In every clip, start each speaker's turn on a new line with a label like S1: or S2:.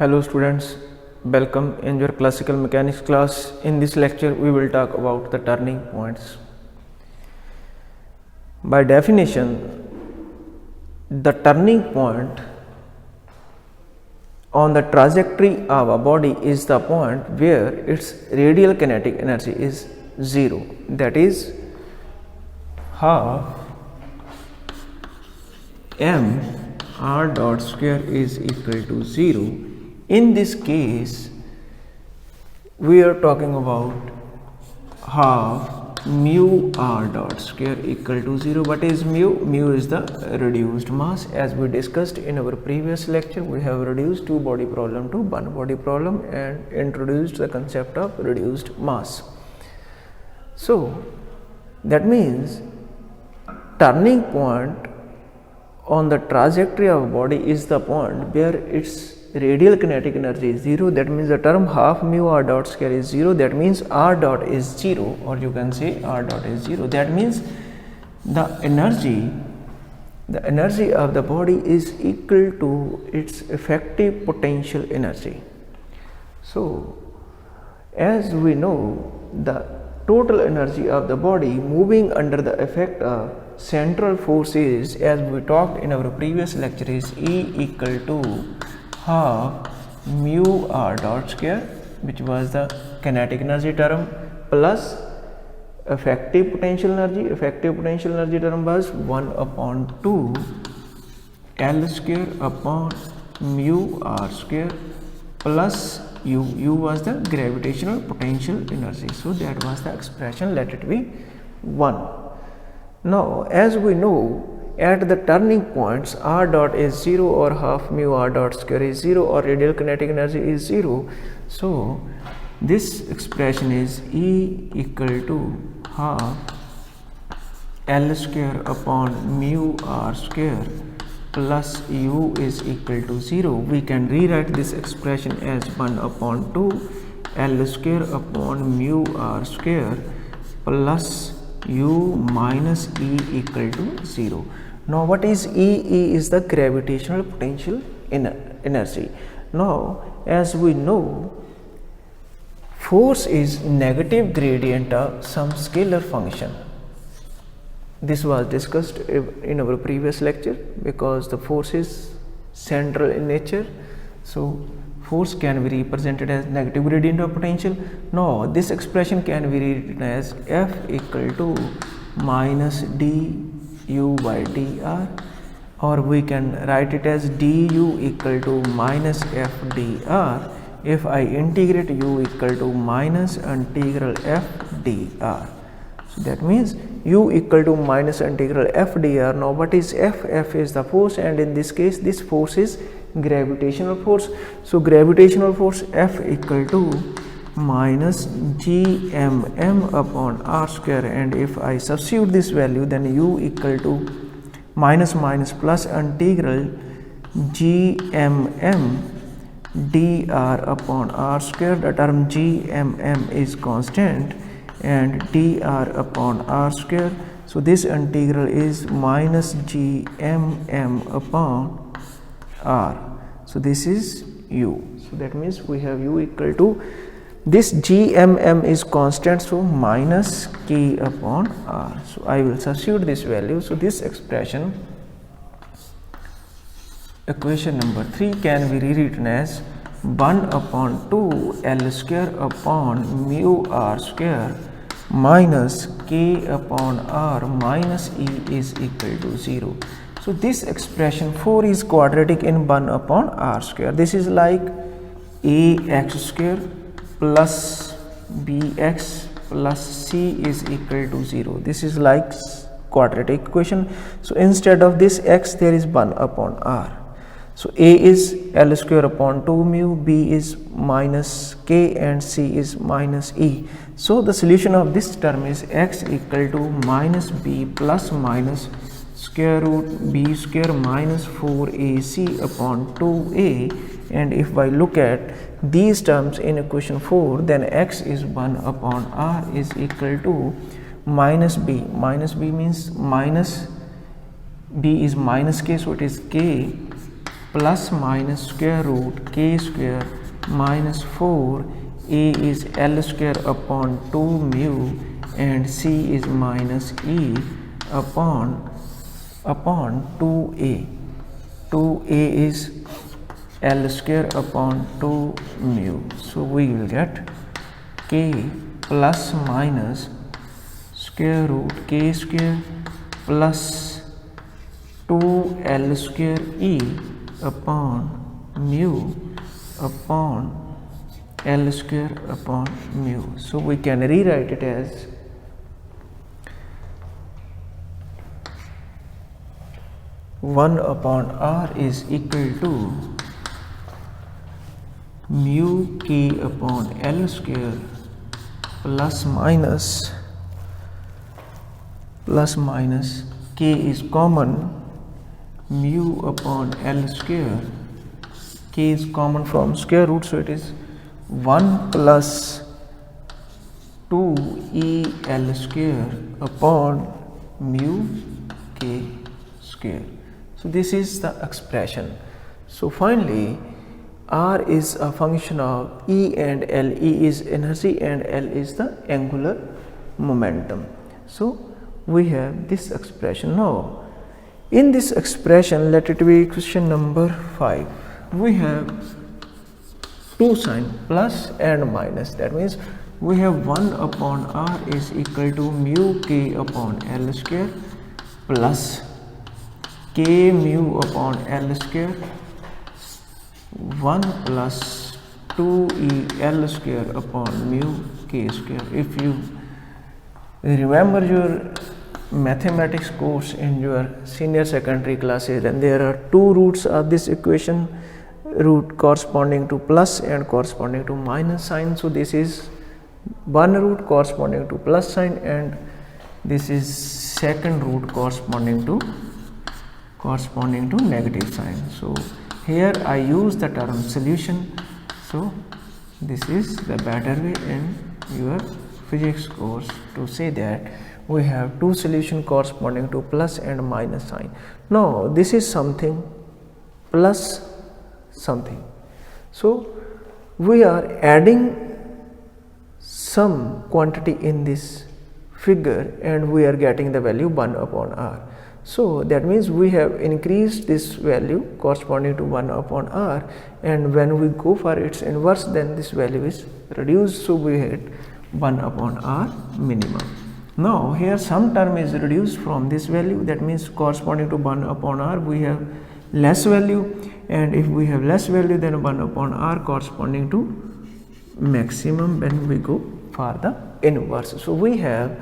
S1: Hello students, welcome in your classical mechanics class. In this lecture we will talk about the turning points. By definition, the turning point on the trajectory of a body is the point where its radial kinetic energy is 0, that is half m r dot square is equal to 0. In this case, we are talking about half mu r dot square equal to 0. What is mu? Mu is the reduced mass. As we discussed in our previous lecture, we have reduced two body problem to one body problem and introduced the concept of reduced mass. So that means turning point on the trajectory of body is the point where its radial kinetic energy is 0. That means the term half mu r dot square is 0. That means r dot is 0, or you can say r dot is 0. That means the energy of the body is equal to its effective potential energy. So as we know, the total energy of the body moving under the effect of central forces, as we talked in our previous lecture, is E equal to half mu r dot square, which was the kinetic energy term, plus effective potential energy. Effective potential energy term was 1 upon 2 L square upon mu r square plus u. U was the gravitational potential energy. So that was the expression. Let it be 1. Now as we know, at the turning points r dot is 0 or half mu r dot square is 0 or radial kinetic energy is 0. So this expression is E equal to half L square upon mu r square plus u is equal to 0. We can rewrite this expression as 1 upon 2 L square upon mu r square plus u minus E equal to 0. Now what is E? E is the gravitational potential energy. Now as we know, force is negative gradient of some scalar function. This was discussed in our previous lecture, because the force is central in nature. So force can be represented as negative gradient of potential. Now this expression can be written as F equal to minus du by dr, or we can write it as du equal to minus f dr if I integrate u equal to minus integral f dr. So that means u equal to minus integral f dr. Now what is f? F is the force, and in this case this force is gravitational force. So gravitational force F equal to minus gmm upon r square, and if I substitute this value, then u equal to minus minus plus integral gmm dr upon r square. The term gmm is constant and dr upon r square. So this integral is minus gmm upon r. So this is u. So that means we have u equal to, this gmm is constant, so minus k upon r. So I will substitute this value. So this expression, equation number 3, can be rewritten as 1 upon 2 L square upon mu r square minus k upon r minus E is equal to 0. So this expression 4 is quadratic in 1 upon r square. This is like ax square plus bx plus c is equal to 0. This is like quadratic equation. So instead of this x, there is 1 upon r. So a is L square upon 2 mu, b is minus k, and c is minus e. So the solution of this term is x equal to minus b plus minus square root b square minus 4ac upon 2a. And if I look at these terms in equation 4, then x is 1 upon r is equal to minus b. Minus b means minus b is minus k, so it is k plus minus square root k square minus 4, a is L square upon 2 mu and c is minus e upon 2a. 2a is L square upon 2 mu. So we will get k plus minus square root k square plus 2L square e upon mu upon L square upon mu. So we can rewrite it as one upon r is equal to mu k upon L square plus minus k is common, mu upon L square, k is common from square root, so it is 1 plus 2el square upon mu k square. So this is the expression. So finally r is a function of E and L. E is energy and L is the angular momentum. So we have this expression. Now in this expression, let it be question number 5. We have two sign plus and minus. That means we have 1 upon r is equal to mu k upon L square plus k mu upon L square 1 plus 2e L square upon mu k square. If you remember your mathematics course in your senior secondary classes, then there are two roots of this equation, root corresponding to plus and corresponding to minus sign. So this is one root corresponding to plus sign and this is second root corresponding to negative sign. So here I use the term solution. So this is the better way in your physics course to say that we have two solution corresponding to plus and minus sign. Now this is something plus something. So we are adding some quantity in this figure and we are getting the value 1 upon r. So that means we have increased this value corresponding to 1 upon r, and when we go for its inverse, then this value is reduced. So we had 1 upon r minimum. Now here some term is reduced from this value, that means corresponding to 1 upon r we have less value, and if we have less value then 1 upon r corresponding to maximum when we go for the inverse. So we have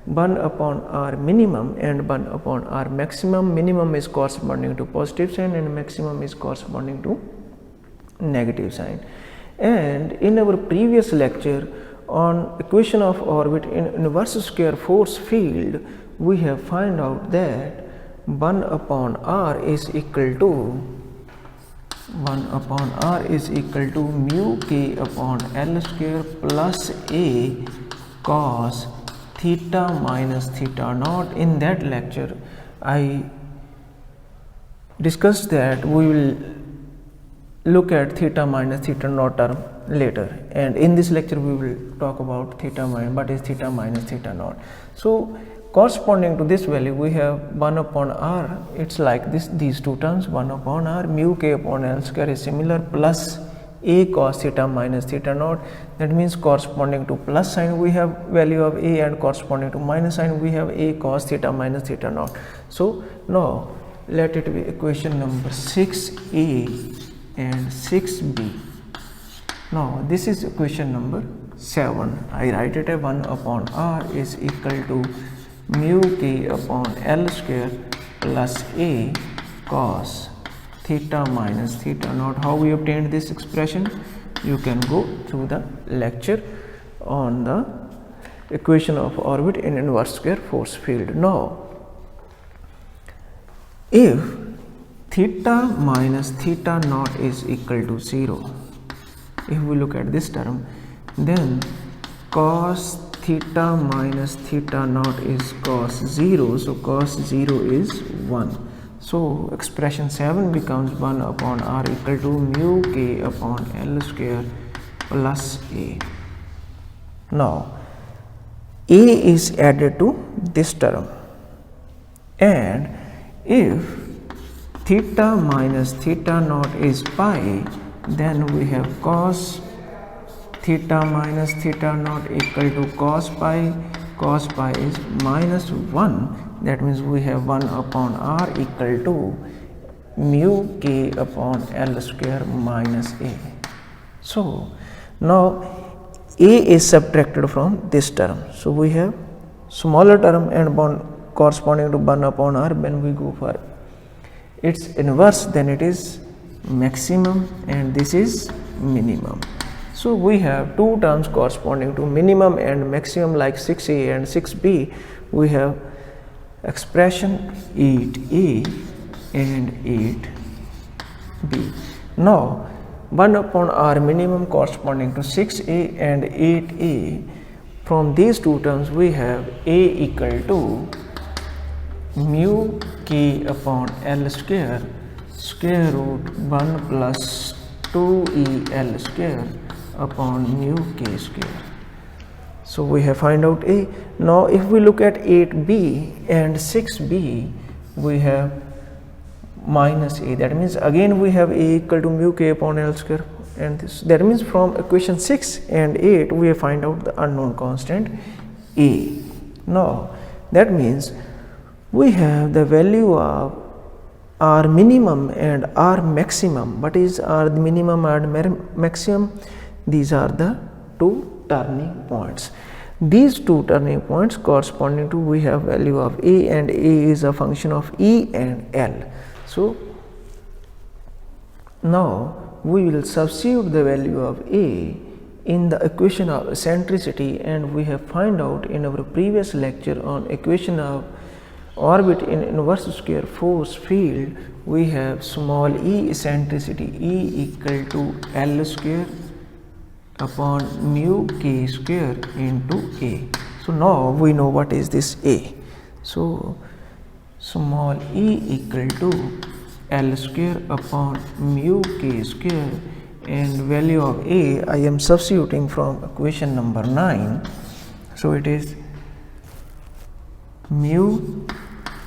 S1: 1 upon r minimum and 1 upon r maximum. Minimum is corresponding to positive sign and maximum is corresponding to negative sign. And in our previous lecture on equation of orbit in inverse square force field, we have find out that 1 upon r is equal to mu k upon L square plus a cos theta minus theta naught. In that lecture I discussed that we will look at theta minus theta naught term later, and in this lecture we will talk about theta minus, what is theta minus theta naught. So corresponding to this value we have 1 upon r, it's like this, these two terms, 1 upon r mu k upon L square is similar plus a cos theta minus theta naught. That means corresponding to plus sign we have value of a, and corresponding to minus sign we have a cos theta minus theta naught. So now let it be equation number 6a and 6b. Now this is equation number 7. I write it as 1 upon r is equal to mu k upon L square plus a cos theta minus theta naught. How we obtained this expression? You can go through the lecture on the equation of orbit in inverse square force field. Now if theta minus theta naught is equal to 0, if we look at this term, then cos theta minus theta naught is cos 0, so cos 0 is 1. So expression 7 becomes 1 upon r equal to mu k upon L square plus a. Now a is added to this term, and if theta minus theta naught is pi, then we have cos theta minus theta naught equal to cos pi. Cos pi is minus 1, that means we have 1 upon r equal to mu k upon L square minus a. So now a is subtracted from this term, so we have smaller term and corresponding to 1 upon r. When we go for its inverse, then it is maximum and this is minimum. So we have two terms corresponding to minimum and maximum, like 6a and 6b. We have expression 8a and 8b. Now 1 upon r minimum corresponding to 6a and 8a. From these two terms we have a equal to mu k upon L square root 1 plus 2e L square upon mu k square. So we have find out a. Now if we look at 8b and 6b, we have minus a, that means again we have a equal to mu k upon L square, and this, that means from equation 6 and 8 we have find out the unknown constant a. Now that means we have the value of r minimum and r maximum. What is r minimum and maximum? These are the two turning points. These two turning points corresponding to, we have value of a, and a is a function of e and L. So now we will substitute the value of a in the equation of eccentricity, and we have find out in our previous lecture on equation of orbit in inverse square force field, we have small e eccentricity, E equal to L square upon mu k square into a. So now we know what is this a. So small e equal to L square upon mu k square, and value of a I am substituting from equation number 9. So it is mu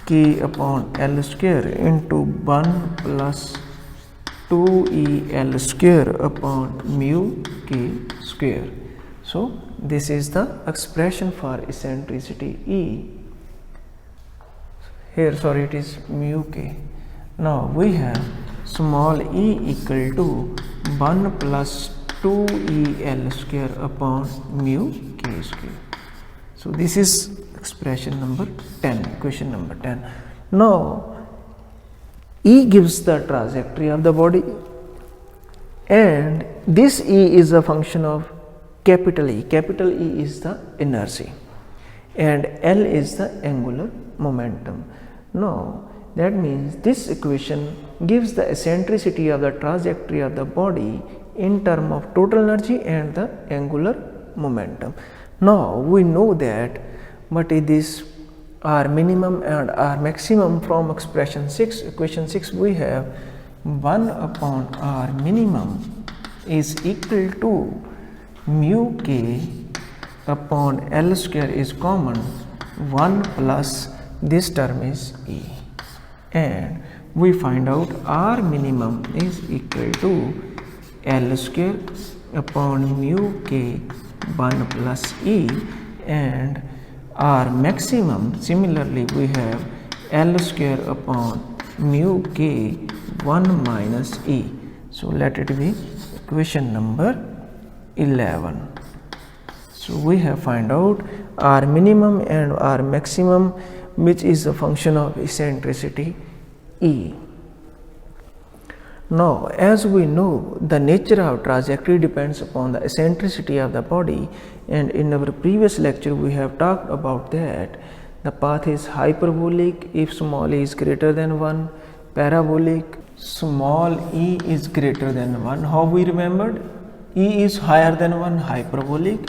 S1: k upon L square into 1 plus 2e L square upon mu k square. So this is the expression for eccentricity E. Here, sorry, it is mu k. Now we have small e equal to 1 plus 2e L square upon mu k square. So this is expression number 10, equation number 10. Now E gives the trajectory of the body, and this E is a function of capital E. Capital E is the inertia and L is the angular momentum. Now that means this equation gives the eccentricity of the trajectory of the body in terms of total energy and the angular momentum. Now we know that what is this r minimum and r maximum. From expression 6, equation 6, we have 1 upon r minimum is equal to mu k upon L square is common, 1 plus this term is E, and we find out r minimum is equal to L square upon mu k 1 plus E, and r maximum similarly we have L square upon mu k 1 minus E. So let it be equation number 11. So we have find out r minimum and r maximum, which is a function of eccentricity E. Now as we know, the nature of trajectory depends upon the eccentricity of the body, and in our previous lecture we have talked about that. The path is hyperbolic if small e is greater than 1, parabolic small e is greater than 1. How we remembered? E is higher than 1, hyperbolic.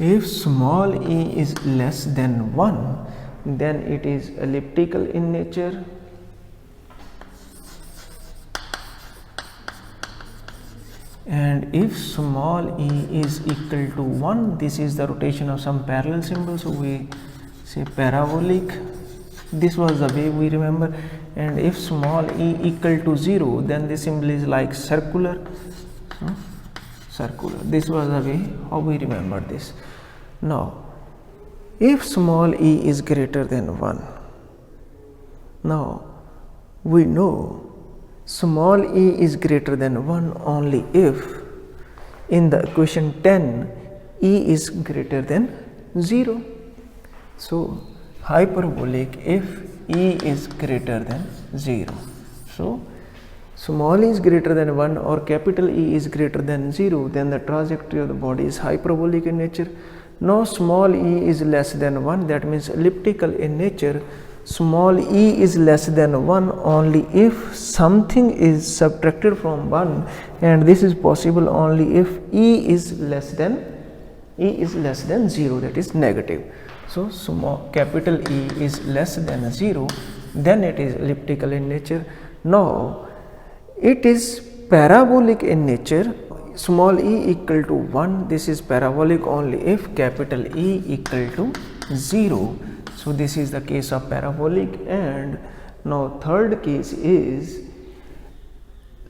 S1: If small e is less than 1, then it is elliptical in nature. And if small e is equal to 1, this is the rotation of some parallel symbol, so we say parabolic. This was the way we remember. And if small e equal to 0, then this symbol is like circular. So, circular. This was the way how we remember this. Now, if small e is greater than 1, now we know small e is greater than 1 only if in the equation 10 e is greater than 0. So, hyperbolic if e is greater than 0. So, small e is greater than 1 or capital E is greater than 0, then the trajectory of the body is hyperbolic in nature. Now, small e is less than 1, that means elliptical in nature. Small e is less than 1 only if something is subtracted from 1, and this is possible only if e is less than 0, that is negative. So, small capital E is less than 0, then it is elliptical in nature. Now, it is parabolic in nature. Small e equal to 1, this is parabolic only if capital E equal to 0. So, this is the case of parabolic. And now third case is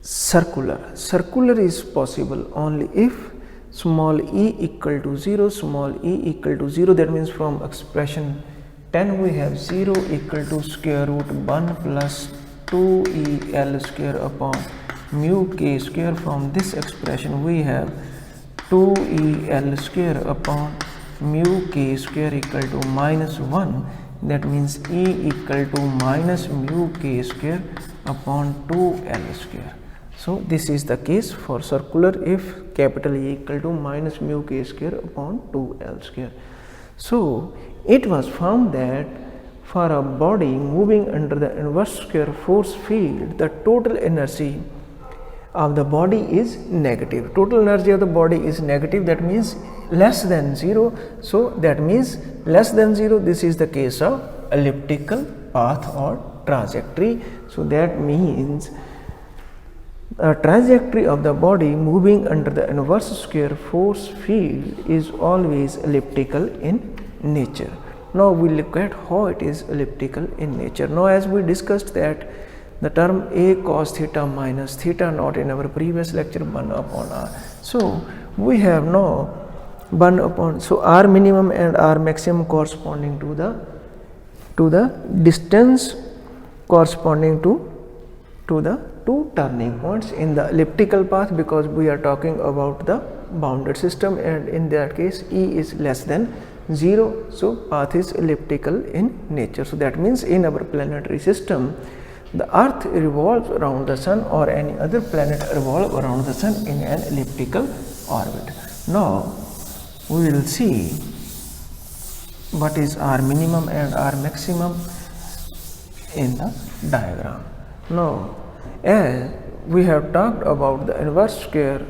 S1: circular. Circular is possible only if small e equal to 0, small e equal to 0, that means from expression 10 we have 0 equal to square root 1 plus 2el square upon mu k square. From this expression we have 2el square upon mu k square equal to minus 1, that means e equal to minus mu k square upon 2l square. So, this is the case for circular if capital E equal to minus mu k square upon 2l square. So, it was found that for a body moving under the inverse square force field, the total energy of the body is negative. Total energy of the body is negative, that means less than 0. So, that means less than 0, this is the case of elliptical path or trajectory. So, that means a trajectory of the body moving under the inverse square force field is always elliptical in nature. Now, we look at how it is elliptical in nature. Now, as we discussed that the term a cos theta minus theta naught in our previous lecture 1 upon r. So, we have now 1 upon, so r minimum and r maximum corresponding to the distance corresponding to the two turning points in the elliptical path, because we are talking about the bounded system, and in that case E is less than 0. So, path is elliptical in nature. So, that means in our planetary system the earth revolves around the sun or any other planet revolve around the sun in an elliptical orbit. Now, we will see what is r minimum and r maximum in the diagram. Now, as we have talked about the inverse square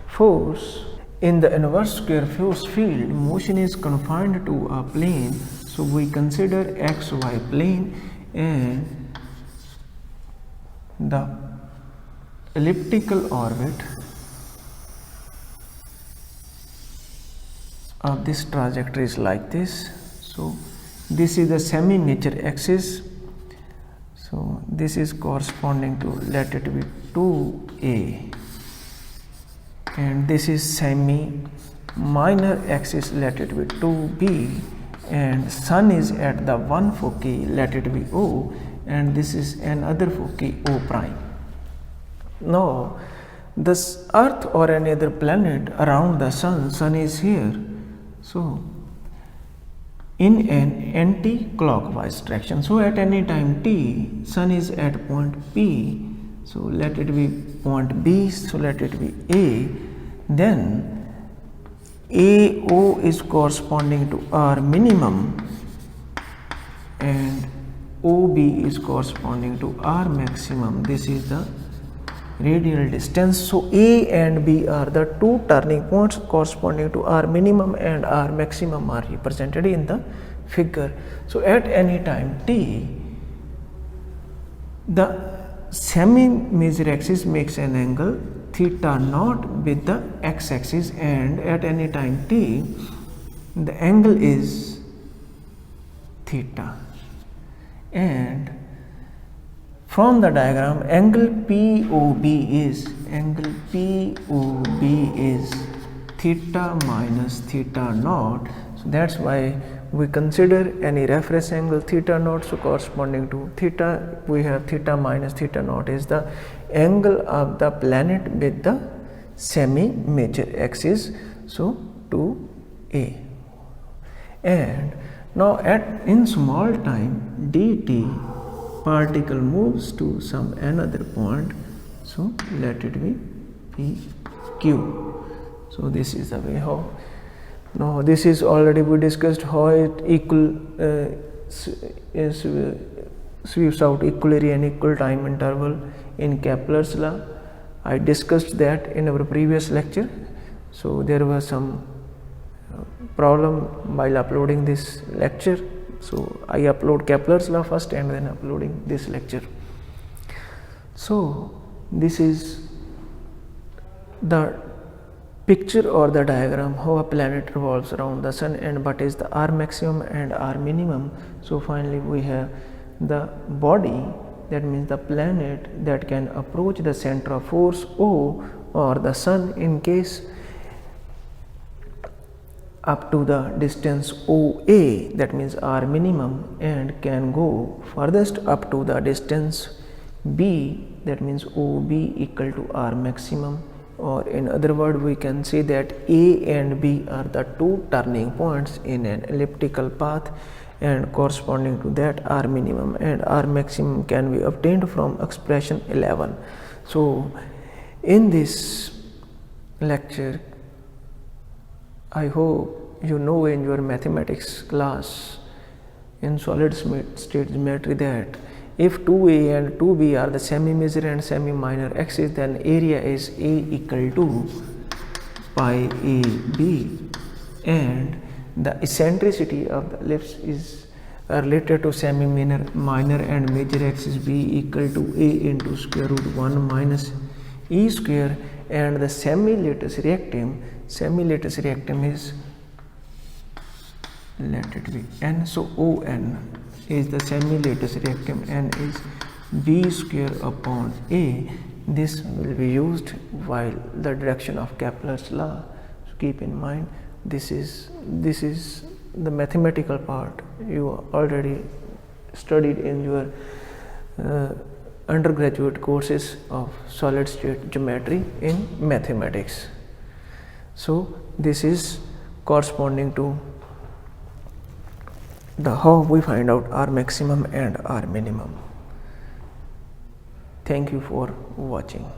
S1: force, in the inverse square force field motion is confined to a plane. So, we consider xy plane, and the elliptical orbit of this trajectory is like this. So, this is the semi-nature axis. So, this is corresponding to, let it be 2a, and this is semi minor axis, let it be 2b, and sun is at the one foci, let it be O, and this is another foci O prime. Now, this earth or any other planet around the sun is here. So, in an anti-clockwise direction. So, at any time t, sun is at point P. So, let it be point B. So, let it be A. Then AO is corresponding to R minimum, and OB is corresponding to R maximum. This is the radial distance. So A and B are the two turning points corresponding to R minimum and R maximum are represented in the figure. So at any time t, the semi-major axis makes an angle theta naught with the x-axis, and at any time t, the angle is theta. And from the diagram, angle POB is theta minus theta naught. So that's why we consider any reference angle theta naught. So corresponding to theta, we have theta minus theta naught is the angle of the planet with the semi-major axis. So 2a. And now in small time dt, particle moves to some another point. So let it be PQ. So this is the way how. Now this is already we discussed how it sweeps out equally in equal time interval in Kepler's law. I discussed that in our previous lecture. So there was some problem while uploading this lecture. So I upload Kepler's law first and then uploading this lecture. So this is the picture or the diagram how a planet revolves around the sun and what is the R maximum and R minimum. So finally we have the body, that means the planet that can approach the center of force O, or the sun in case up to the distance OA, that means R minimum, and can go furthest up to the distance B, that means OB equal to R maximum. Or in other words, we can say that A and B are the two turning points in an elliptical path, and corresponding to that R minimum and R maximum can be obtained from expression 11. So in this lecture, I hope you know in your mathematics class in solid state geometry that if 2A and 2B are the semi-major and semi-minor axis, then area is A equal to pi AB, and the eccentricity of the ellipse is related to semi-minor and major axis B equal to A into square root 1 minus E square, and the semi-lattice rectum is, let it be N. So ON is the semi-lattice rectum, and is B square upon A. This will be used while the deduction of Kepler's law. So keep in mind, this is the mathematical part you already studied in your undergraduate courses of solid state geometry in mathematics. So this is corresponding to the how we find out R maximum and R minimum. Thank you for watching.